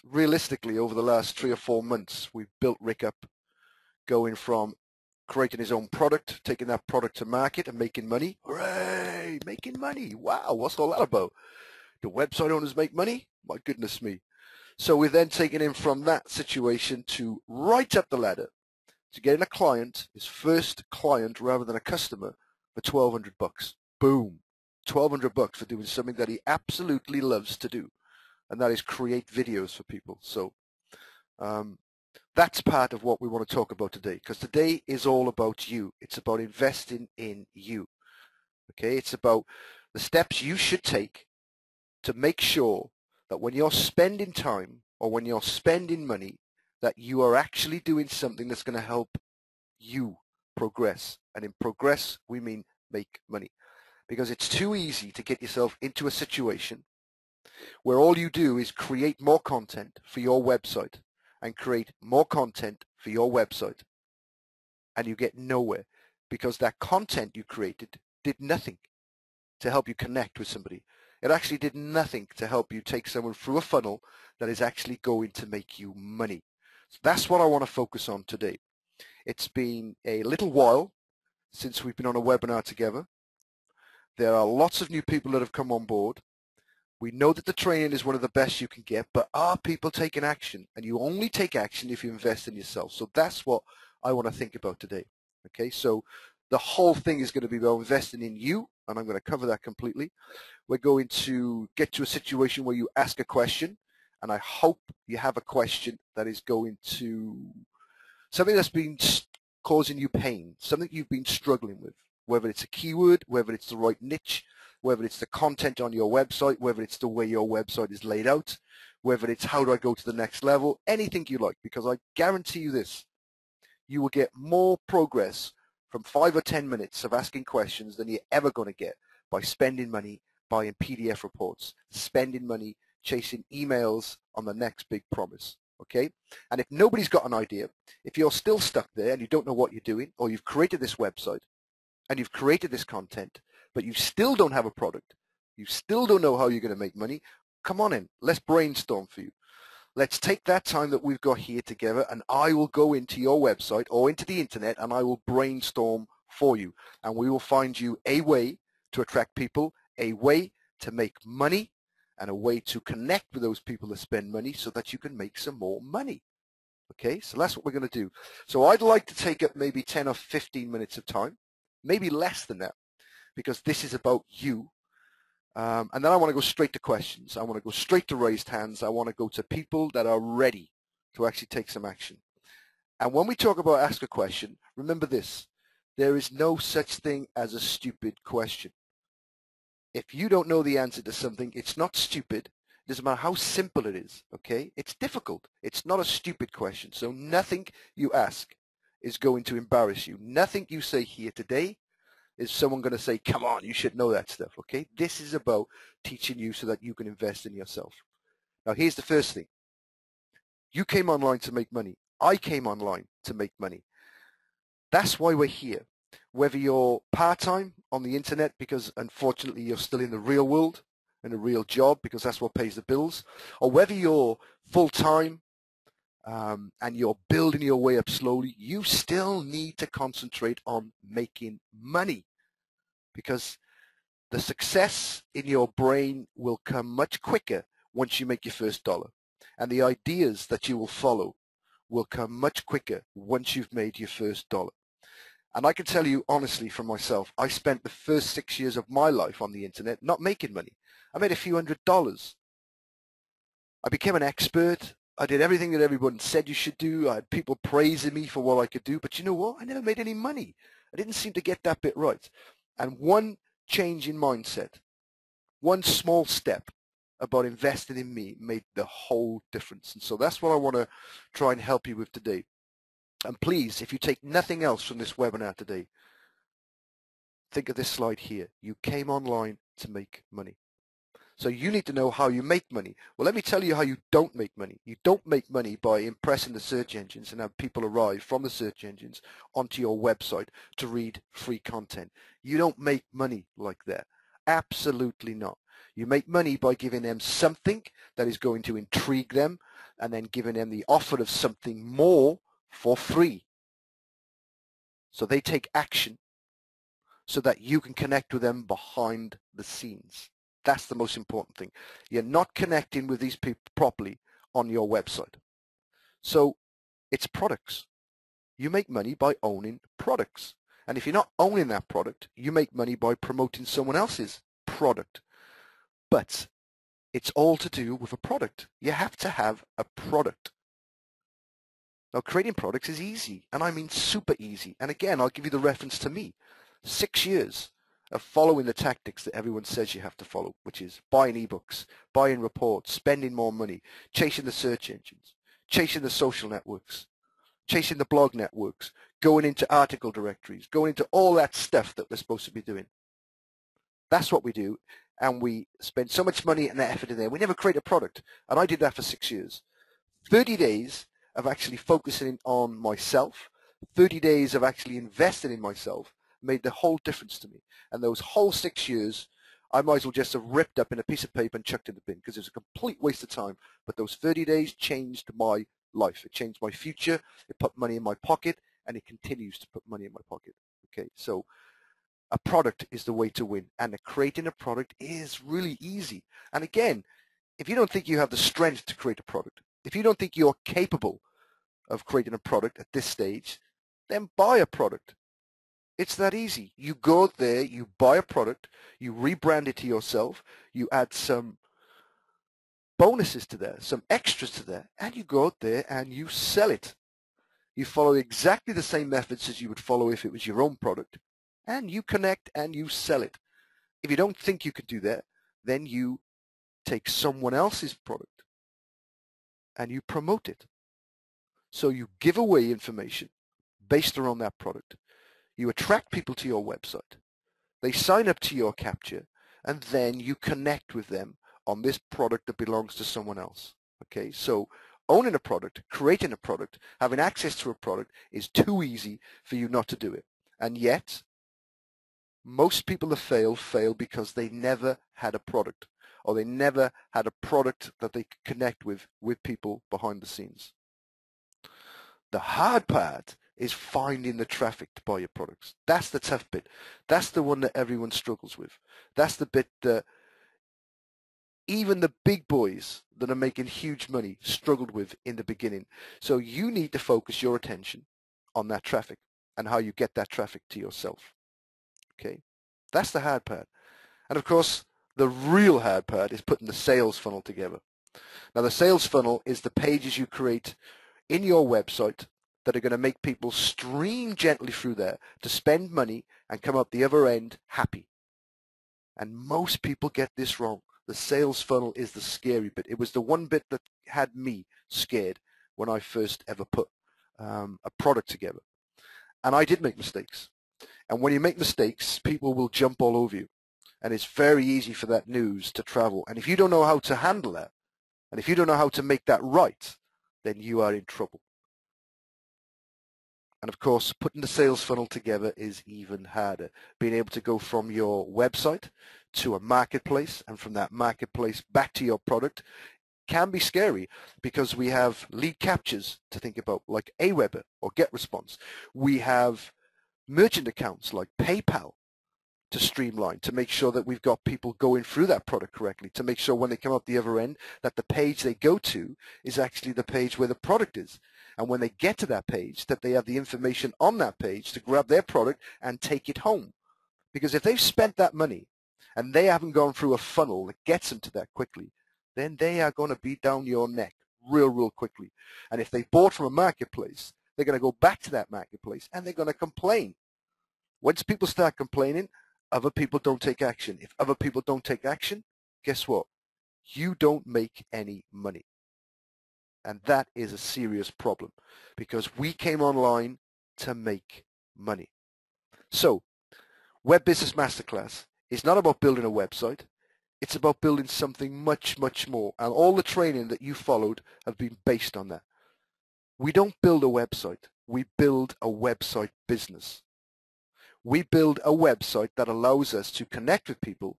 realistically, over the last 3 or 4 months, we've built Rick up, going from creating his own product, taking that product to market and making money. Hooray, making money. Wow, what's all that about? Do website owners make money? My goodness me. So we're then taking him from that situation to right up the ladder to getting a client, his first client rather than a customer, for $1,200. Boom. $1,200 for doing something that he absolutely loves to do, and that is create videos for people. So that's part of what we want to talk about today, because today is all about you. It's about investing in you. Okay, it's about the steps you should take to make sure that when you're spending time or when you're spending money, that you are actually doing something that's going to help you progress. And in progress, we mean make money. Because it's too easy to get yourself into a situation where all you do is create more content for your website and create more content for your website, and you get nowhere because that content you created did nothing to help you connect with somebody. It actually did nothing to help you take someone through a funnel that is actually going to make you money. So that's what I want to focus on today. It's been a little while since we've been on a webinar together. There are lots of new people that have come on board. We know that the training is one of the best you can get, but are people taking action? And you only take action if you invest in yourself. So that's what I want to think about today. Okay, so the whole thing is going to be about investing in you, and I'm going to cover that completely. We're going to get to a situation where you ask a question, and I hope you have a question that is going to, something that's been causing you pain, something you've been struggling with, whether it's a keyword, whether it's the right niche, whether it's the content on your website, whether it's the way your website is laid out, whether it's how do I go to the next level, anything you like, because I guarantee you this, you will get more progress from 5 or 10 minutes of asking questions than you're ever going to get by spending money buying PDF reports, spending money chasing emails on the next big promise. Okay? And if nobody's got an idea, if you're still stuck there and you don't know what you're doing, or you've created this website and you've created this content, but you still don't have a product, you still don't know how you're going to make money, come on in. Let's brainstorm for you. Let's take that time that we've got here together, and I will go into your website or into the internet and I will brainstorm for you. And we will find you a way to attract people, a way to make money, and a way to connect with those people that spend money so that you can make some more money. Okay, so that's what we're going to do. So I'd like to take up maybe 10 or 15 minutes of time, maybe less than that, because this is about you. And then I want to go straight to questions. I want to go straight to raised hands. I want to go to people that are ready to actually take some action. And when we talk about ask a question, remember this, there is no such thing as a stupid question. If you don't know the answer to something, it's not stupid. It doesn't matter how simple it is, okay? It's difficult. It's not a stupid question. So nothing you ask is going to embarrass you. Nothing you say here today is someone going to say, come on, you should know that stuff, okay? This is about teaching you so that you can invest in yourself. Now, here's the first thing. You came online to make money. I came online to make money. That's why we're here. Whether you're part-time on the internet because unfortunately you're still in the real world, in a real job because that's what pays the bills, or whether you're full-time and you're building your way up slowly, you still need to concentrate on making money, because the success in your brain will come much quicker once you make your first dollar, and the ideas that you will follow will come much quicker once you've made your first dollar. And I can tell you honestly from myself, I spent the first 6 years of my life on the internet not making money. I made a few $100s. I became an expert. I did everything that everyone said you should do. I had people praising me for what I could do. But you know what? I never made any money. I didn't seem to get that bit right. And one change in mindset, one small step about investing in me made the whole difference. And so that's what I want to try and help you with today. And please, if you take nothing else from this webinar today, think of this slide here. You came online to make money. So you need to know how you make money. Well, let me tell you how you don't make money. You don't make money by impressing the search engines and have people arrive from the search engines onto your website to read free content. You don't make money like that. Absolutely not. You make money by giving them something that is going to intrigue them, and then giving them the offer of something more for free. So they take action so that you can connect with them behind the scenes. That's the most important thing. You're not connecting with these people properly on your website. So it's products. You make money by owning products. And if you're not owning that product, you make money by promoting someone else's product. But it's all to do with a product. You have to have a product. Now, creating products is easy, and I mean super easy. And again, I'll give you the reference to me. 6 years of following the tactics that everyone says you have to follow, which is buying ebooks, buying reports, spending more money, chasing the search engines, chasing the social networks, chasing the blog networks, going into article directories, going into all that stuff that we're supposed to be doing. That's what we do, and we spend so much money and effort in there. We never create a product, and I did that for 6 years. 30 days of actually focusing on myself, 30 days of actually investing in myself made the whole difference to me. And those whole 6 years, I might as well just have ripped up in a piece of paper and chucked in the bin because it was a complete waste of time. But those 30 days changed my life. It changed my future. It put money in my pocket, and it continues to put money in my pocket. Okay, so a product is the way to win, and creating a product is really easy. And again, if you don't think you have the strength to create a product, if you don't think you're capable of creating a product at this stage, then buy a product. It's that easy. You go out there, you buy a product, you rebrand it to yourself, you add some bonuses to that, some extras to that, and you go out there and you sell it. You follow exactly the same methods as you would follow if it was your own product, and you connect and you sell it. If you don't think you could do that, then you take someone else's product and you promote it. So you give away information based around that product. You attract people to your website. They sign up to your capture, and then you connect with them on this product that belongs to someone else. Okay, so owning a product, creating a product, having access to a product is too easy for you not to do it. And yet, most people that fail because they never had a product, or they never had a product that they could connect with people behind the scenes. The hard part is finding the traffic to buy your products. That's the tough bit. That's the one that everyone struggles with. That's the bit that even the big boys that are making huge money struggled with in the beginning. So you need to focus your attention on that traffic and how you get that traffic to yourself. Okay, that's the hard part. And of course, the real hard part is putting the sales funnel together. Now, the sales funnel is the pages you create in your website that are going to make people stream gently through there to spend money and come out the other end happy. And most people get this wrong. The sales funnel is the scary bit. It was the one bit that had me scared when I first ever put a product together. And I did make mistakes. And when you make mistakes, people will jump all over you. And it's very easy for that news to travel. And if you don't know how to handle that, and if you don't know how to make that right, then you are in trouble. And of course, putting the sales funnel together is even harder. Being able to go from your website to a marketplace, and from that marketplace back to your product can be scary because we have lead captures to think about, like Aweber or GetResponse. We have merchant accounts like PayPal to streamline, to make sure that we've got people going through that product correctly, to make sure when they come up the other end that the page they go to is actually the page where the product is. And when they get to that page, that they have the information on that page to grab their product and take it home. Because if they've spent that money and they haven't gone through a funnel that gets them to that quickly, then they are going to be down your neck real quickly. And if they bought from a marketplace, they're going to go back to that marketplace and they're going to complain. Once people start complaining, other people don't take action. If other people don't take action, guess what? You don't make any money. And that is a serious problem because we came online to make money. So, Web Business Masterclass is not about building a website. It's about building something much more. And all the training that you followed have been based on that. We don't build a website. We build a website business. We build a website that allows us to connect with people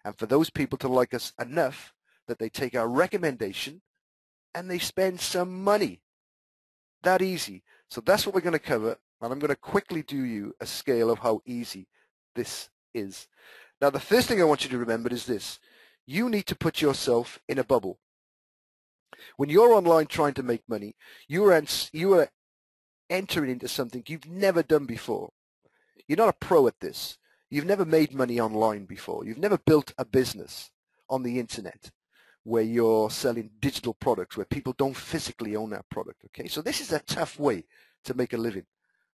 and for those people to like us enough that they take our recommendation and they spend some money. That easy. So that's what we're going to cover, and I'm going to quickly do you a scale of how easy this is. Now, the first thing I want you to remember is this. You need to put yourself in a bubble. When you're online trying to make money, you are entering into something you've never done before. You're not a pro at this. You've never made money online before. You've never built a business on the internet where you're selling digital products, where people don't physically own that product. Okay, so this is a tough way to make a living,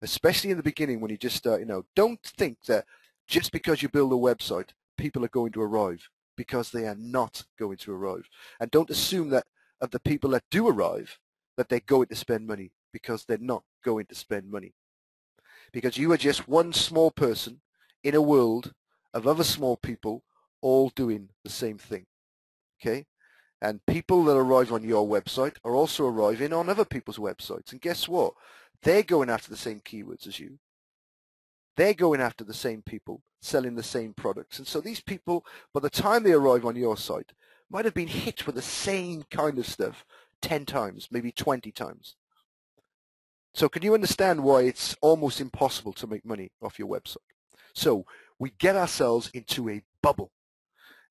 especially in the beginning when you just start. Don't think that just because you build a website, people are going to arrive, because they are not going to arrive. And don't assume that of the people that do arrive, that they're going to spend money, because they're not going to spend money. Because you are just one small person in a world of other small people all doing the same thing. Okay? And people that arrive on your website are also arriving on other people's websites. And guess what? They're going after the same keywords as you. They're going after the same people, selling the same products. And so these people, by the time they arrive on your site, might have been hit with the same kind of stuff 10 times, maybe 20 times. So can you understand why it's almost impossible to make money off your website? So we get ourselves into a bubble,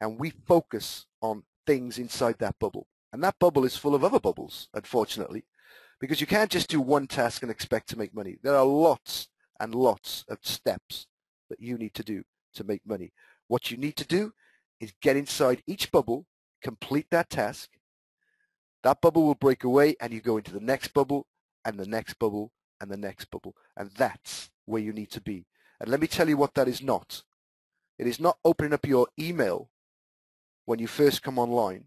and we focus on things inside that bubble. And that bubble is full of other bubbles, unfortunately, because you can't just do one task and expect to make money. There are lots and lots of steps that you need to do to make money. What you need to do is get inside each bubble, complete that task. That bubble will break away, and you go into the next bubble, and the next bubble, and the next bubble. And that's where you need to be. And let me tell you what that is not. It is not opening up your email when you first come online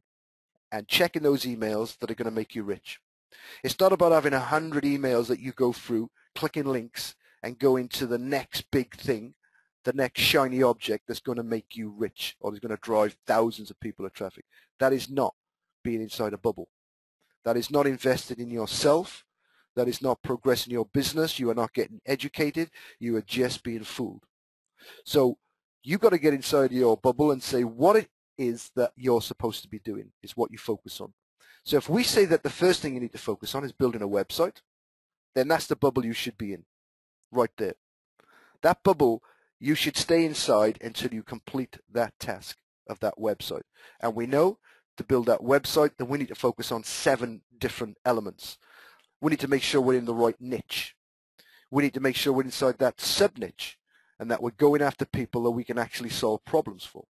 and checking those emails that are going to make you rich. It's not about having 100 emails that you go through, clicking links, and go into the next big thing, the next shiny object that's going to make you rich or is going to drive thousands of people of traffic. That is not being inside a bubble. That is not invested in yourself. That is not progressing your business. You are not getting educated. You are just being fooled. So you've got to get inside your bubble and say what it is that you're supposed to be doing is what you focus on. So if we say that the first thing you need to focus on is building a website, then that's the bubble you should be in, right there. That bubble you should stay inside until you complete that task of that website. And we know to build that website, then we need to focus on 7 different elements. We need to make sure we're in the right niche. We need to make sure we're inside that sub-niche and that we're going after people that we can actually solve problems for.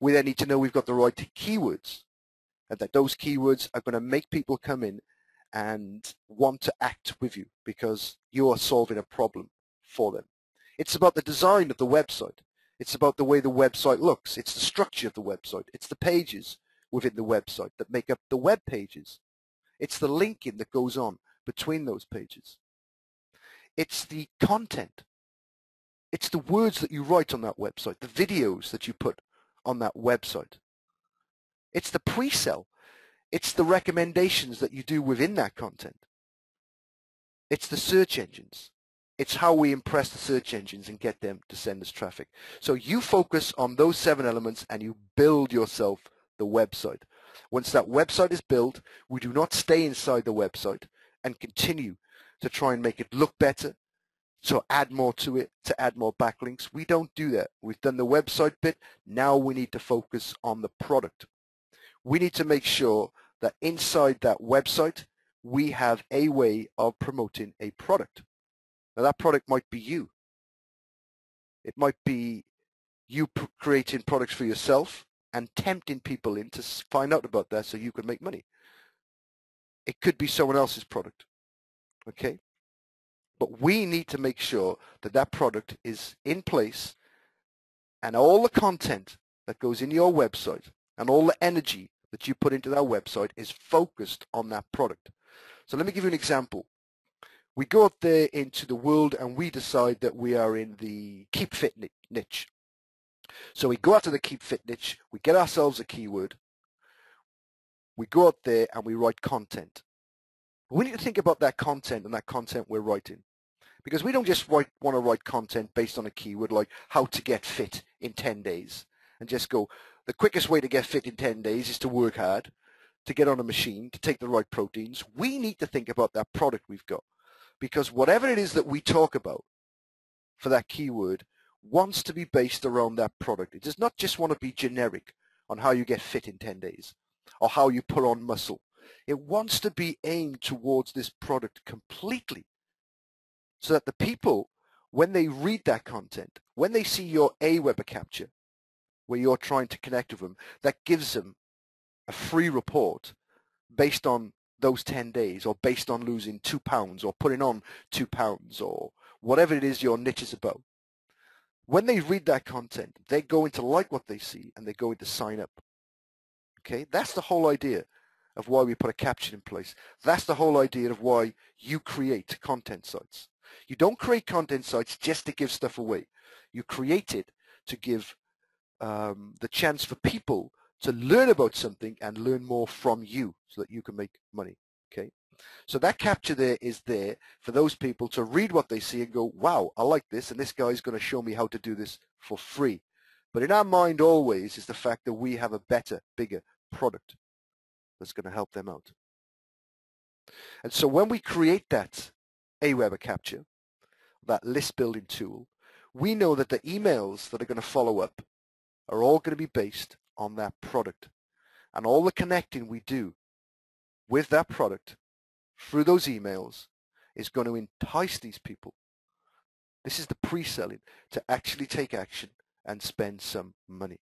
We then need to know we've got the right keywords and that those keywords are going to make people come in and want to act with you because you are solving a problem for them. It's about the design of the website. It's about the way the website looks. It's the structure of the website. It's the pages within the website that make up the web pages. It's the linking that goes on between those pages. It's the content. It's the words that you write on that website, the videos that you put on that website. It's the pre-sell. It's the recommendations that you do within that content. It's the search engines. It's how we impress the search engines and get them to send us traffic. So you focus on those 7 elements and you build yourself the website. Once that website is built, we do not stay inside the website and continue to try and make it look better, so add more to it, to add more backlinks. We don't do that. We've done the website bit. Now we need to focus on the product. We need to make sure that inside that website, we have a way of promoting a product. Now that product might be you. It might be you creating products for yourself and tempting people in to find out about that so you can make money. It could be someone else's product, okay? But we need to make sure that that product is in place and all the content that goes in your website and all the energy that you put into that website is focused on that product. So let me give you an example. We go out there into the world and we decide that we are in the keep fit niche. So we go out to the keep fit niche, we get ourselves a keyword, we go out there and we write content. We need to think about that content and that content we're writing. Because we don't just want to write content based on a keyword like how to get fit in 10 days and just go, the quickest way to get fit in 10 days is to work hard. to get on a machine, to take the right proteins, we need to think about that product we've got. Because whatever it is that we talk about for that keyword wants to be based around that product. It does not just want to be generic on how you get fit in 10 days or how you put on muscle. It wants to be aimed towards this product completely so that the people, when they read that content, when they see your Aweber capture, where you're trying to connect with them, that gives them a free report based on those 10 days or based on losing 2 pounds or putting on 2 pounds or whatever it is your niche is about. When they read that content, they're going to like what they see and they're going to sign up. Okay, that's the whole idea of why we put a caption in place. That's the whole idea of why you create content sites. You don't create content sites just to give stuff away. You create it to give the chance for people to learn about something and learn more from you so that you can make money. Okay, so that capture there is there for those people to read what they see and go, wow, I like this, and this guy's going to show me how to do this for free. But in our mind always is the fact that we have a better, bigger product that's going to help them out. And so when we create that Aweber capture, that list building tool, we know that the emails that are going to follow up are all going to be based on that product. And all the connecting we do with that product through those emails is going to entice these people. This is the pre-selling, to actually take action and spend some money.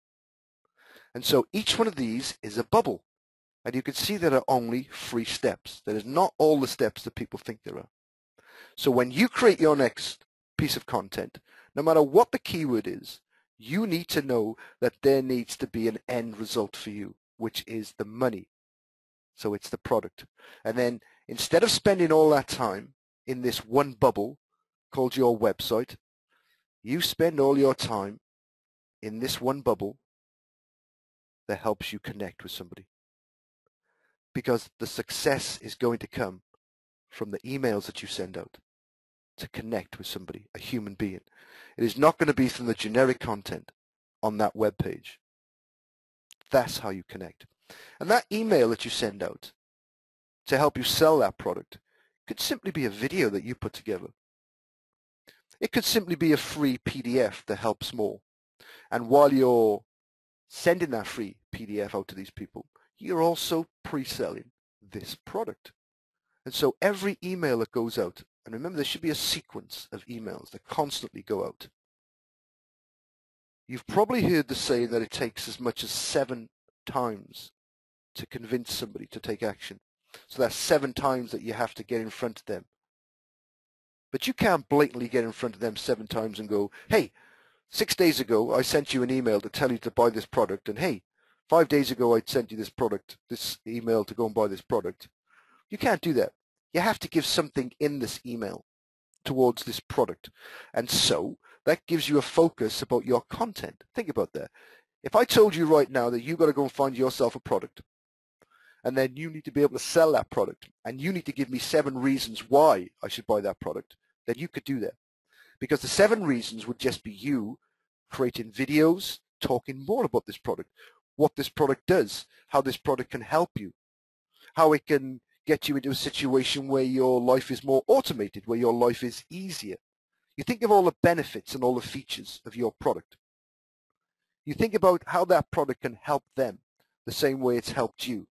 And so each one of these is a bubble. And you can see there are only 3 steps. That is not all the steps that people think there are. So when you create your next piece of content, no matter what the keyword is, you need to know that there needs to be an end result for you, which is the money. So it's the product. And then instead of spending all that time in this one bubble called your website, you spend all your time in this one bubble that helps you connect with somebody. Because the success is going to come from the emails that you send out to connect with somebody, a human being. It is not going to be from the generic content on that web page. That's how you connect. And that email that you send out to help you sell that product could simply be a video that you put together. It could simply be a free PDF that helps more. And while you're sending that free PDF out to these people, you're also pre-selling this product. And so every email that goes out, and remember there should be a sequence of emails that constantly go out. You've probably heard the saying that it takes as much as 7 times to convince somebody to take action. So that's 7 times that you have to get in front of them. But you can't blatantly get in front of them 7 times and go, hey, 6 days ago I sent you an email to tell you to buy this product, and hey, 5 days ago I sent you this product, this email to go and buy this product. You can't do that. You have to give something in this email towards this product. And so that gives you a focus about your content. Think about that. If I told you right now that you've got to go and find yourself a product, and then you need to be able to sell that product, and you need to give me 7 reasons why I should buy that product, then you could do that. Because the 7 reasons would just be you creating videos, talking more about this product, what this product does, how this product can help you, how it can get you into a situation where your life is more automated, where your life is easier. You think of all the benefits and all the features of your product. You think about how that product can help them the same way it's helped you.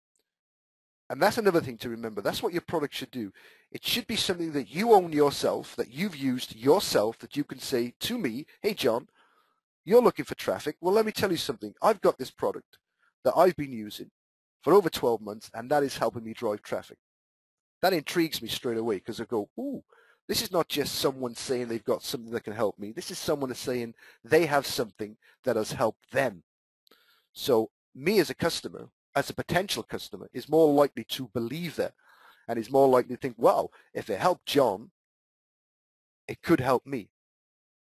And that's another thing to remember. That's what your product should do. It should be something that you own yourself, that you've used yourself, that you can say to me, hey, John, you're looking for traffic. Well, let me tell you something. I've got this product that I've been using for over 12 months, and that is helping me drive traffic. That intrigues me straight away because I go, ooh, this is not just someone saying they've got something that can help me. This is someone saying they have something that has helped them. So me as a customer, as a potential customer, is more likely to believe that and is more likely to think, wow, if it helped John, it could help me.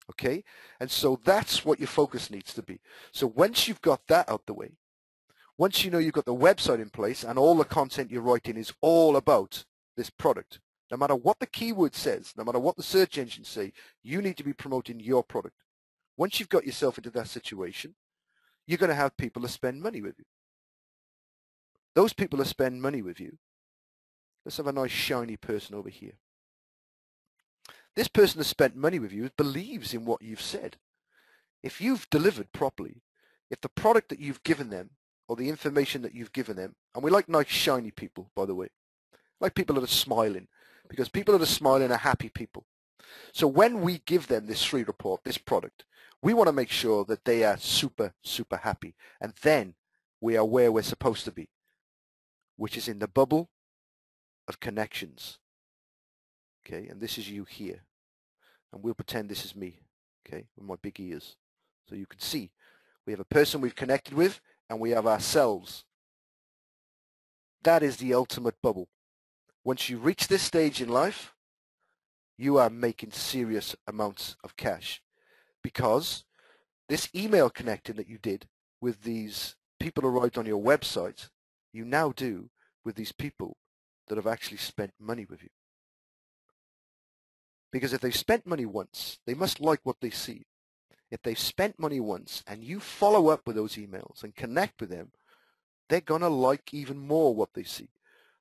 Okay? And so that's what your focus needs to be. So once you've got that out the way, once you know you've got the website in place and all the content you're writing is all about this product, no matter what the keyword says, no matter what the search engines say, you need to be promoting your product. Once you've got yourself into that situation, you're going to have people to spend money with you. Those people that spend money with you, let's have a nice shiny person over here. This person that spent money with you believes in what you've said. If you've delivered properly, if the product that you've given them or the information that you've given them, and we like nice shiny people, by the way, like people that are smiling, because people that are smiling are happy people. So when we give them this free report, this product, we want to make sure that they are super, super happy. And then we are where we're supposed to be, which is in the bubble of connections. Okay, and this is you here. And we'll pretend this is me, okay, with my big ears. So you can see we have a person we've connected with and we have ourselves. That is the ultimate bubble. Once you reach this stage in life, you are making serious amounts of cash, because this email connecting that you did with these people who arrived on your website, you now do with these people that have actually spent money with you. Because if they've spent money once, they must like what they see. If they've spent money once and you follow up with those emails and connect with them, they're going to like even more what they see.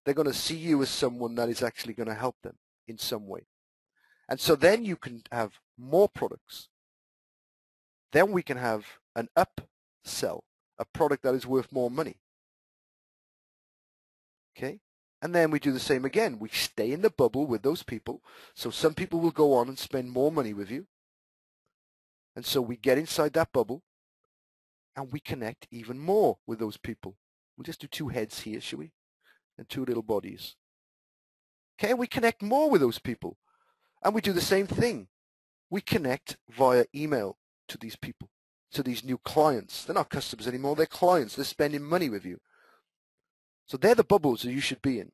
They're going to see you as someone that is actually going to help them in some way. And so then you can have more products. Then we can have an upsell, a product that is worth more money. Okay? And then we do the same again. We stay in the bubble with those people. So some people will go on and spend more money with you. And so we get inside that bubble and we connect even more with those people. We'll just do two heads here, shall we? And two little bodies. Okay, and we connect more with those people. And we do the same thing. We connect via email to these people, to these new clients. They're not customers anymore, they're clients. They're spending money with you. So they're the bubbles that you should be in.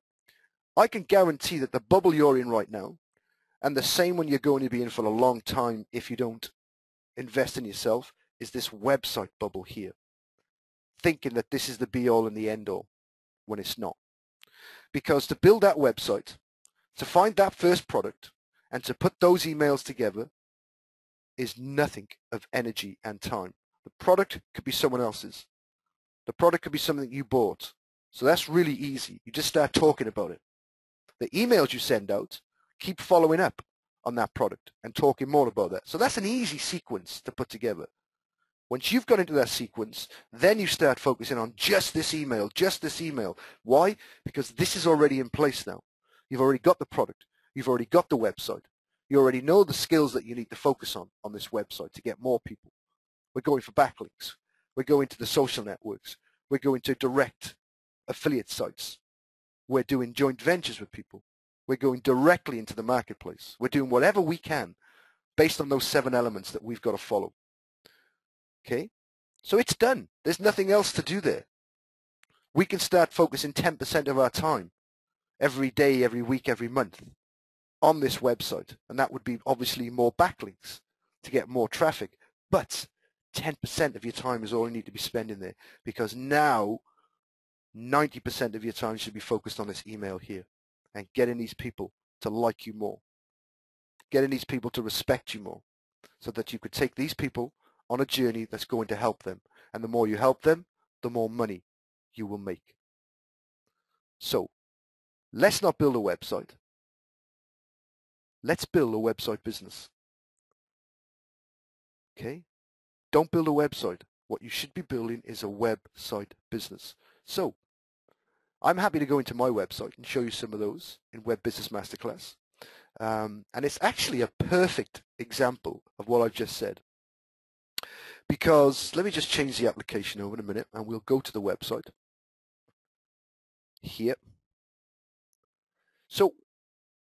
I can guarantee that the bubble you're in right now, and the same one you're going to be in for a long time if you don't invest in yourself, is this website bubble here. Thinking that this is the be-all and the end-all, when it's not. Because to build that website, to find that first product, and to put those emails together is nothing of energy and time. The product could be someone else's. The product could be something you bought. So that's really easy. You just start talking about it. The emails you send out, keep following up on that product and talking more about that. So that's an easy sequence to put together. Once you've got into that sequence, then you start focusing on just this email, just this email. Why? Because this is already in place now. You've already got the product. You've already got the website. You already know the skills that you need to focus on this website to get more people. We're going for backlinks. We're going to the social networks. We're going to direct affiliate sites. We're doing joint ventures with people. We're going directly into the marketplace. We're doing whatever we can based on those 7 elements that we've got to follow. Okay? So it's done. There's nothing else to do there. We can start focusing 10% of our time every day, every week, every month on this website. And that would be obviously more backlinks to get more traffic. But 10% of your time is all you need to be spending there, because now 90% of your time should be focused on this email here and getting these people to like you more, getting these people to respect you more, so that you could take these people on a journey that's going to help them. And the more you help them, the more money you will make. So let's not build a website. Let's build a website business. Okay? Don't build a website. What you should be building is a website business. So I'm happy to go into my website and show you some of those in Web Business Masterclass. And it's actually a perfect example of what I've just said. Because let me just change the application over in a minute and we'll go to the website here. So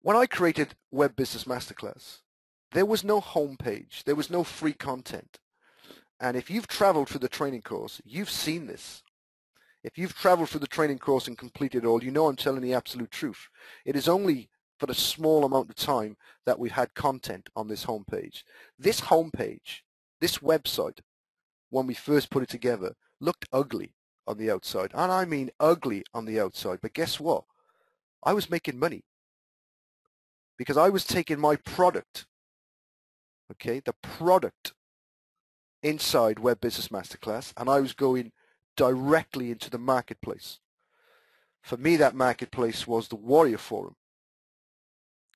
when I created Web Business Masterclass, there was no homepage. There was no free content. And if you've traveled through the training course, you've seen this. If you've traveled through the training course and completed it all, you know I'm telling the absolute truth. It is only for a small amount of time that we've had content on this homepage. This homepage, this website, when we first put it together, looked ugly on the outside. And I mean ugly on the outside. But guess what? I was making money because I was taking my product, okay, the product inside Web Business Masterclass, and I was going directly into the marketplace. For me, that marketplace was the Warrior Forum.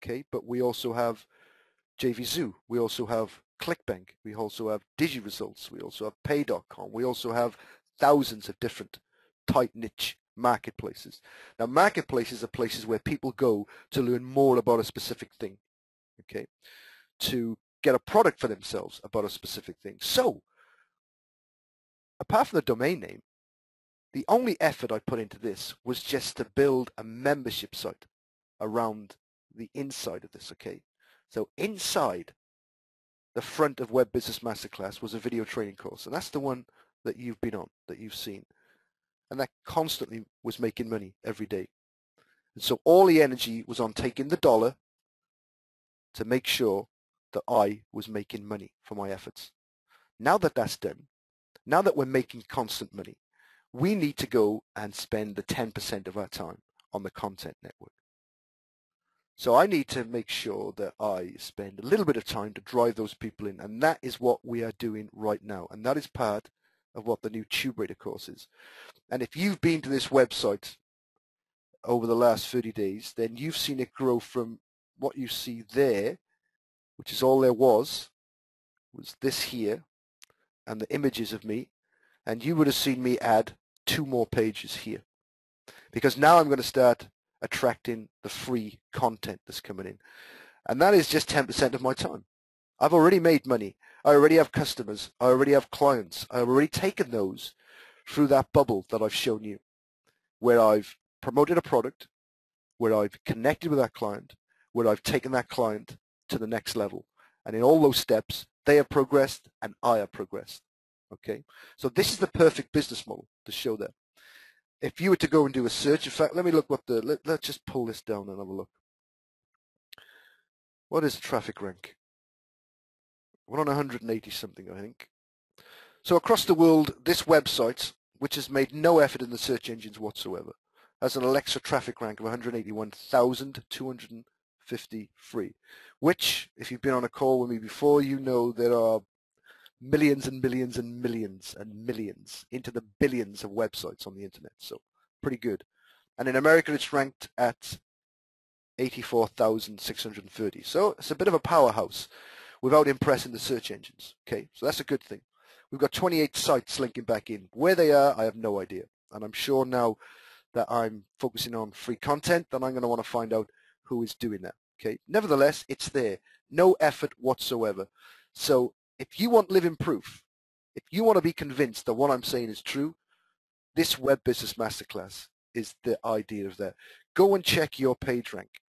Okay, but we also have JVZoo. We also have ClickBank. We also have DigiResults. We also have Pay.com. We also have thousands of different tight niche marketplaces. Now, marketplaces are places where people go to learn more about a specific thing, okay, to get a product for themselves about a specific thing. So, apart from the domain name, the only effort I put into this was just to build a membership site around the inside of this, okay? So inside the front of Web Business Masterclass was a video training course, and that's the one that you've been on, that you've seen. And that constantly was making money every day. And so all the energy was on taking the dollar to make sure that I was making money for my efforts. Now that that's done, now that we're making constant money, we need to go and spend the 10% of our time on the content network. So I need to make sure that I spend a little bit of time to drive those people in, and that is what we are doing right now, and that is part of what the new TubeRater course is. And if you've been to this website over the last 30 days, then you've seen it grow from what you see there, which is all there was this here, and the images of me, and you would have seen me add 2 more pages here. Because now I'm going to start attracting the free content that's coming in. And that is just 10% of my time. I've already made money. I already have customers. I already have clients. I've already taken those through that bubble that I've shown you, where I've promoted a product, where I've connected with that client, where I've taken that client to the next level. And in all those steps, they have progressed and I have progressed. Okay? So this is the perfect business model to show that. If you were to go and do a search, in fact, let me look what let's just pull this down and have a look. What is the traffic rank? We're on 180 something, I think. So across the world, this website, which has made no effort in the search engines whatsoever, has an Alexa traffic rank of 181,253, which, if you've been on a call with me before, you know there are millions and millions and millions and millions into the billions of websites on the internet. So pretty good. And in America, it's ranked at 84,630. So it's a bit of a powerhouse without impressing the search engines. Okay, so that's a good thing. We've got 28 sites linking back in. Where they are, I have no idea. And I'm sure now that I'm focusing on free content, then I'm going to want to find out who is doing that. Okay, nevertheless, it's there. No effort whatsoever. So if you want living proof, if you want to be convinced that what I'm saying is true, this Web Business Masterclass is the idea of that. Go and check your page rank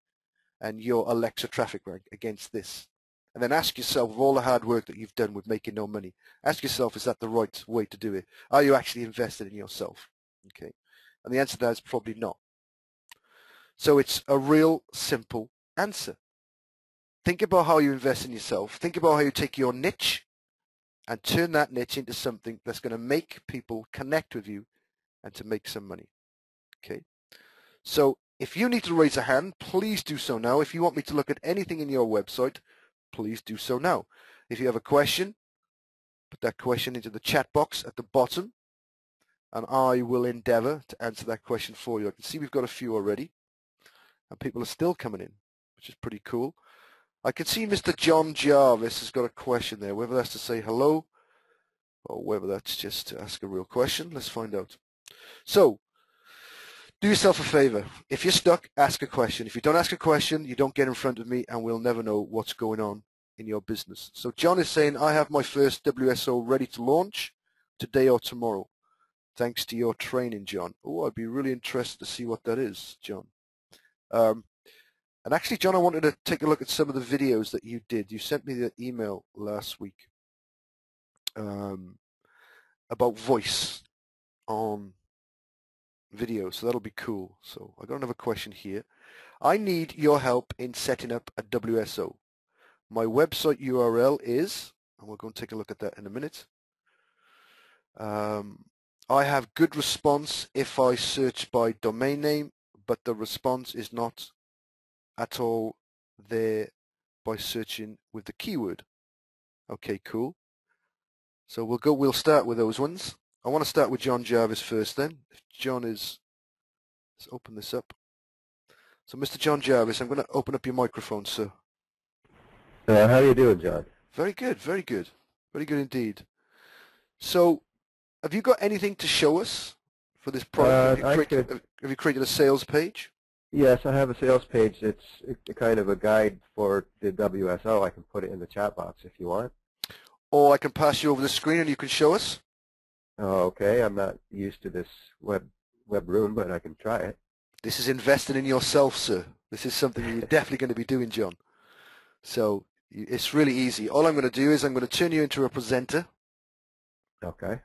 and your Alexa traffic rank against this. And then ask yourself, of all the hard work that you've done with making no money, ask yourself, is that the right way to do it? Are you actually invested in yourself? Okay. And the answer to that is probably not. So it's a real simple answer. Think about how you invest in yourself. Think about how you take your niche and turn that niche into something that's going to make people connect with you and to make some money. Okay. So if you need to raise a hand, please do so now. If you want me to look at anything in your website, please do so now. If you have a question, put that question into the chat box at the bottom, and I will endeavor to answer that question for you. I can see we've got a few already, and people are still coming in, which is pretty cool. I can see Mr. John Jarvis has got a question there, whether that's to say hello or whether that's just to ask a real question. Let's find out. So, do yourself a favor. If you're stuck, ask a question. If you don't ask a question, you don't get in front of me, and we'll never know what's going on in your business. So John is saying, I have my first WSO ready to launch today or tomorrow. Thanks to your training, John. Oh, I'd be really interested to see what that is, John. And actually, John, I wanted to take a look at some of the videos that you did. You sent me the email last week about voice on video, so that'll be cool. So I got another question here. I need your help in setting up a WSO. My website URL is, and we're going to take a look at that in a minute. I have good response if I search by domain name, but the response is not at all there by searching with the keyword. Okay, cool. So we'll start with those ones. I want to start with John Jarvis first then. If John is Let's open this up. So, Mr. John Jarvis, I'm going to open up your microphone, sir. How you doing, John? Very good, very good. Very good indeed. So, have you got anything to show us for this product? Have you created a sales page? Yes, I have a sales page. It's a kind of a guide for the WSO. I can put it in the chat box if you want. Or I can pass you over the screen and you can show us. Oh, okay. I'm not used to this web room, but I can try it. This is investing in yourself, sir. This is something you're definitely going to be doing, John. So it's really easy. All I'm going to do is I'm going to turn you into a presenter. Okay.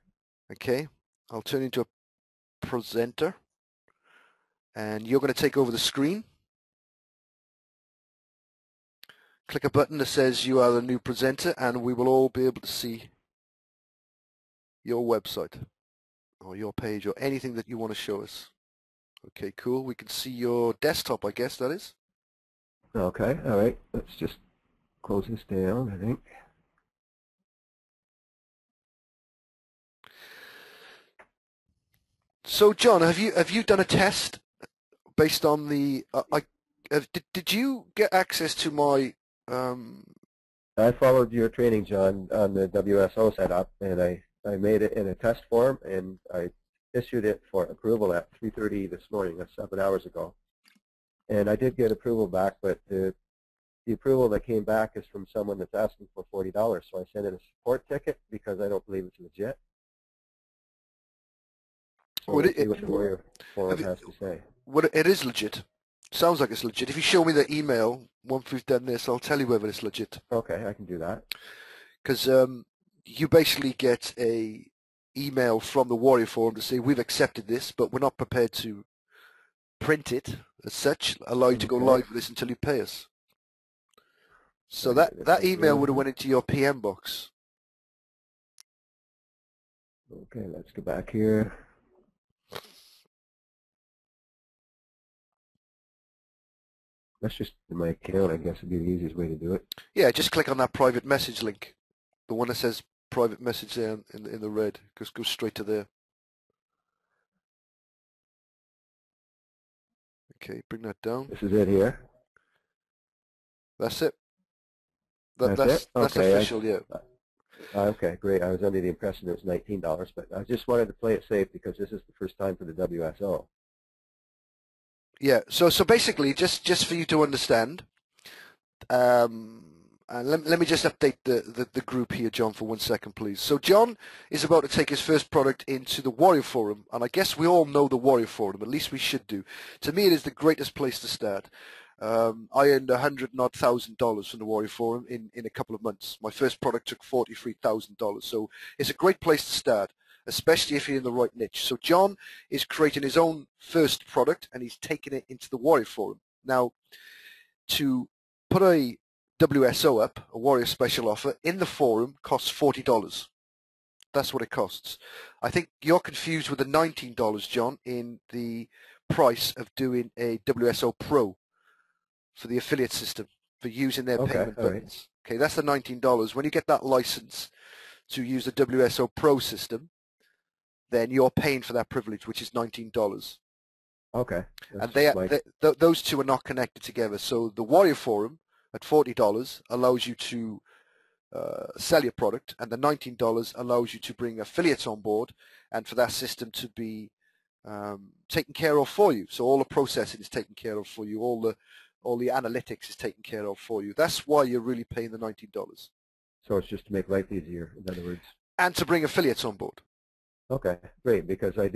Okay. I'll turn you into a presenter. And you're going to take over the screen. Click a button that says you are the new presenter, and we will all be able to see your website or your page or anything that you want to show us. Okay, cool. We can see your desktop, I guess that is. Okay. All right. Let's just close this down, I think. So, John, have you done a test based on the? Did you get access to my? I followed your training, John, on the WSO setup, and I made it in a test form, and I issued it for approval at 3:30 this morning. That's 7 hours ago. And I did get approval back, but the approval that came back is from someone that's asking for $40. So I sent in a support ticket because I don't believe it's legit. So let's see what the Warrior Forum has to say. Well, it is legit. Sounds like it's legit. If you show me the email, once we've done this, I'll tell you whether it's legit. Okay, I can do that. Because you basically get a email from the Warrior Forum to say, we've accepted this, but we're not prepared to print it as such, allow you to go live with this until you pay us. So that email would have went into your PM box. Okay, let's go back here. That's just in my account. I guess would be the easiest way to do it. Yeah, just click on that private message link, the one that says private message there in the red. Just go straight to there. Okay, bring that down. This is it here. That's it. That's it? That's okay, official, yeah. Okay, great. I was under the impression it was $19, but I just wanted to play it safe because this is the first time for the WSO. Yeah, so basically, just for you to understand, and let me just update the group here, John, for 1 second, please. So John is about to take his first product into the Warrior Forum, and I guess we all know the Warrior Forum, at least we should do. To me, it is the greatest place to start. I earned $100,000 from the Warrior Forum in a couple of months. My first product took $43,000, so it's a great place to start, especially if you're in the right niche. So John is creating his own first product, and he's taking it into the Warrior Forum. Now, to put a WSO up, a Warrior Special Offer, in the forum costs $40. That's what it costs. I think you're confused with the $19, John, in the price of doing a WSO Pro for the affiliate system, for using their payment buttons. Right. Okay, that's the $19. When you get that license to use the WSO Pro system, then you're paying for that privilege, which is $19. Okay. And those two are not connected together. So the Warrior Forum at $40 allows you to sell your product, and the $19 allows you to bring affiliates on board and for that system to be taken care of for you. So all the processing is taken care of for you. All the analytics is taken care of for you. That's why you're really paying the $19. So it's just to make life easier, in other words. And to bring affiliates on board. Okay, great, because I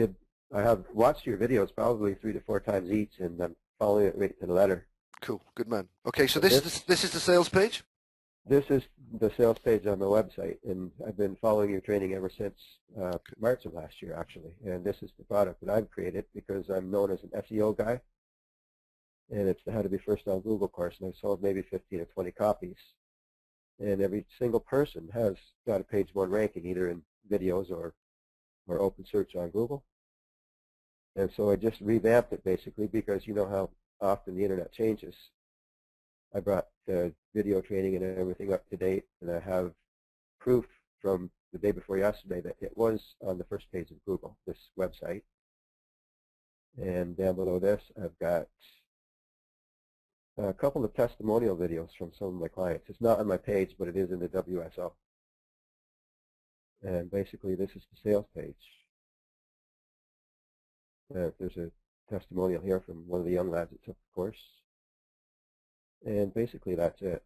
have watched your videos probably 3 to 4 times each, and I'm following it right to the letter. Cool, good man. Okay, so this is the sales page? This is the sales page on my website, and I've been following your training ever since March of last year, actually. And this is the product that I've created because I'm known as an SEO guy, and it's the How to Be First on Google course, and I've sold maybe 15 or 20 copies. And every single person has got a page 1 ranking, either in videos or open search on Google. And so I just revamped it basically because you know how often the internet changes. I brought the video training and everything up to date, and I have proof from the day before yesterday that it was on the first page of Google, this website. And down below this, I've got a couple of testimonial videos from some of my clients. It's not on my page, but it is in the WSO. And basically, this is the sales page. There's a testimonial here from one of the young lads that took the course. And basically, that's it.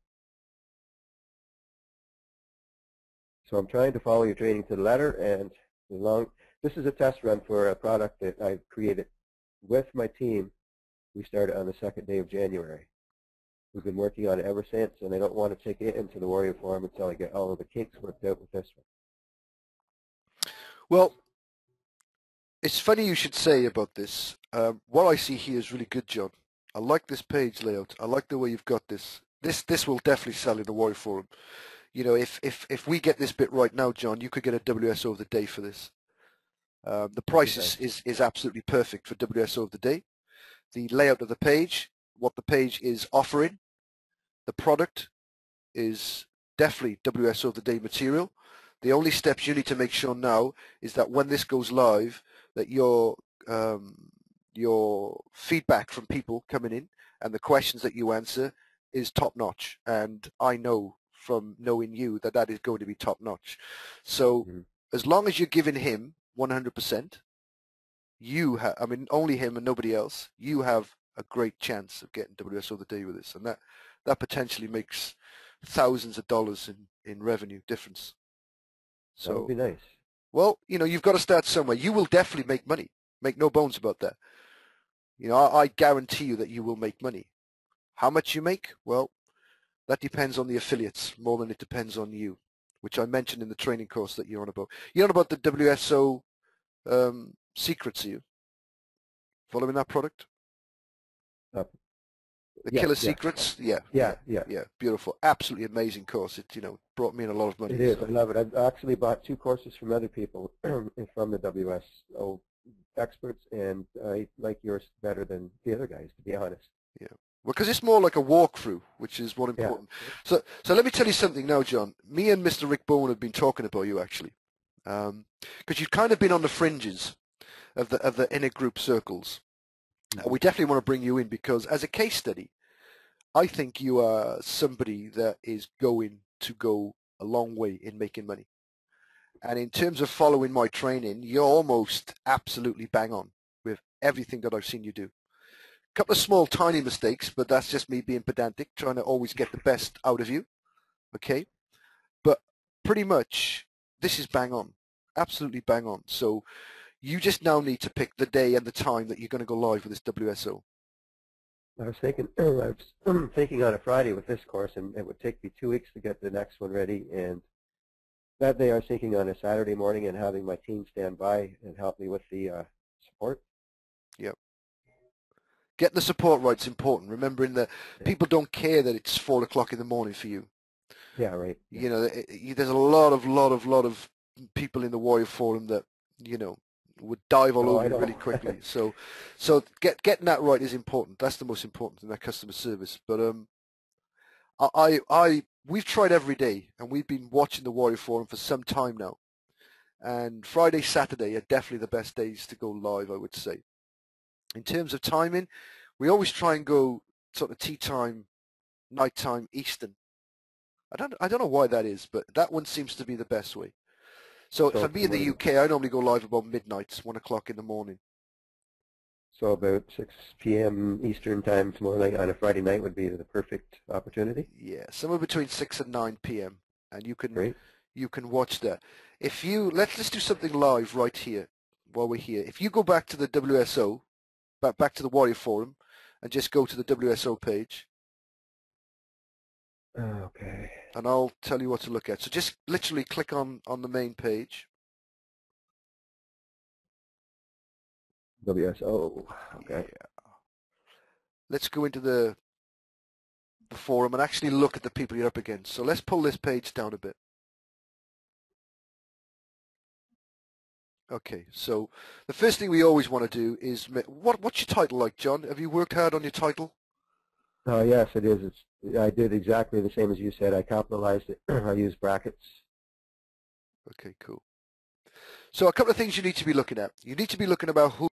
So I'm trying to follow your training to the letter, and this is a test run for a product that I've created with my team. We started on the 2nd day of January. We've been working on it ever since, and I don't want to take it into the Warrior Forum until I get all of the kinks worked out with this one. Well, it's funny you should say about this. What I see here is really good, John. I like this page layout. I like the way you've got this. This will definitely sell in the Warrior Forum. You know, if we get this bit right now, John, you could get a WSO of the day for this. The price is absolutely perfect for WSO of the day. The layout of the page, what the page is offering, the product is definitely WSO of the day material. The only steps you need to make sure now is that when this goes live, that your feedback from people coming in and the questions that you answer is top notch. And I know from knowing you that that is going to be top notch. So as long as you're giving him 100%, you have, I mean, only him and nobody else, you have a great chance of getting WSO of the day with this. And that potentially makes thousands of dollars in revenue difference. So that would be nice. Well, you know, you've got to start somewhere. You will definitely make money. Make no bones about that. You know, I guarantee you that you will make money. How much you make? Well, that depends on the affiliates more than it depends on you, which I mentioned in the training course that you're on about. You're on about the WSO secrets, are you? Following that product? The Killer Secrets? Yeah. Beautiful. Absolutely amazing course. It, you know, brought me in a lot of money. It is. So. I love it. I've actually bought 2 courses from other people from the WSO experts, and I like yours better than the other guys, to be honest. Yeah. Well, because it's more like a walkthrough, which is what important. Yeah. So let me tell you something now, John. Me and Mr. Rick Bowen have been talking about you, actually, because you've kind of been on the fringes of the inner group circles. We definitely want to bring you in because as a case study, I think you are somebody that is going to go a long way in making money. And in terms of following my training, you're almost absolutely bang on with everything that I've seen you do. A couple of small, tiny mistakes, but that's just me being pedantic, trying to always get the best out of you. Okay? But pretty much, this is bang on. Absolutely bang on. So you just now need to pick the day and the time that you're going to go live with this WSO. I was thinking on a Friday with this course, and it would take me 2 weeks to get the next one ready. And that day I was thinking on a Saturday morning and having my team stand by and help me with the support. Yep. Getting the support right is important. Remembering that people don't care that it's 4 o'clock in the morning for you. Yeah, right. You know, there's a lot of people in the Warrior Forum that, you know, would dive all over you really quickly. So getting that right is important. That's the most important thing, that customer service. But we've tried every day, and we've been watching the Warrior Forum for some time now. And Friday, Saturday are definitely the best days to go live, I would say. In terms of timing, we always try and go sort of tea time, night time, Eastern. I don't know why that is, but that one seems to be the best way. So for me in the UK, I normally go live about midnight, 1 o'clock in the morning. So about 6 p.m. Eastern time tomorrow night on a Friday night would be the perfect opportunity? Yeah, somewhere between 6 and 9 p.m. And you can watch that. If you, let's do something live right here while we're here. If you go back to the WSO, back to the Warrior Forum, and just go to the WSO page. Okay. And I'll tell you what to look at. So just literally click on the main page. WSO. Okay. Yeah. Let's go into the forum and actually look at the people you're up against. So let's pull this page down a bit. Okay, so the first thing we always want to do is, what's your title like, John? Have you worked hard on your title? Yes, it is. I did exactly the same as you said. I capitalized it. I used brackets. Okay, cool. So a couple of things you need to be looking at. You need to be looking about who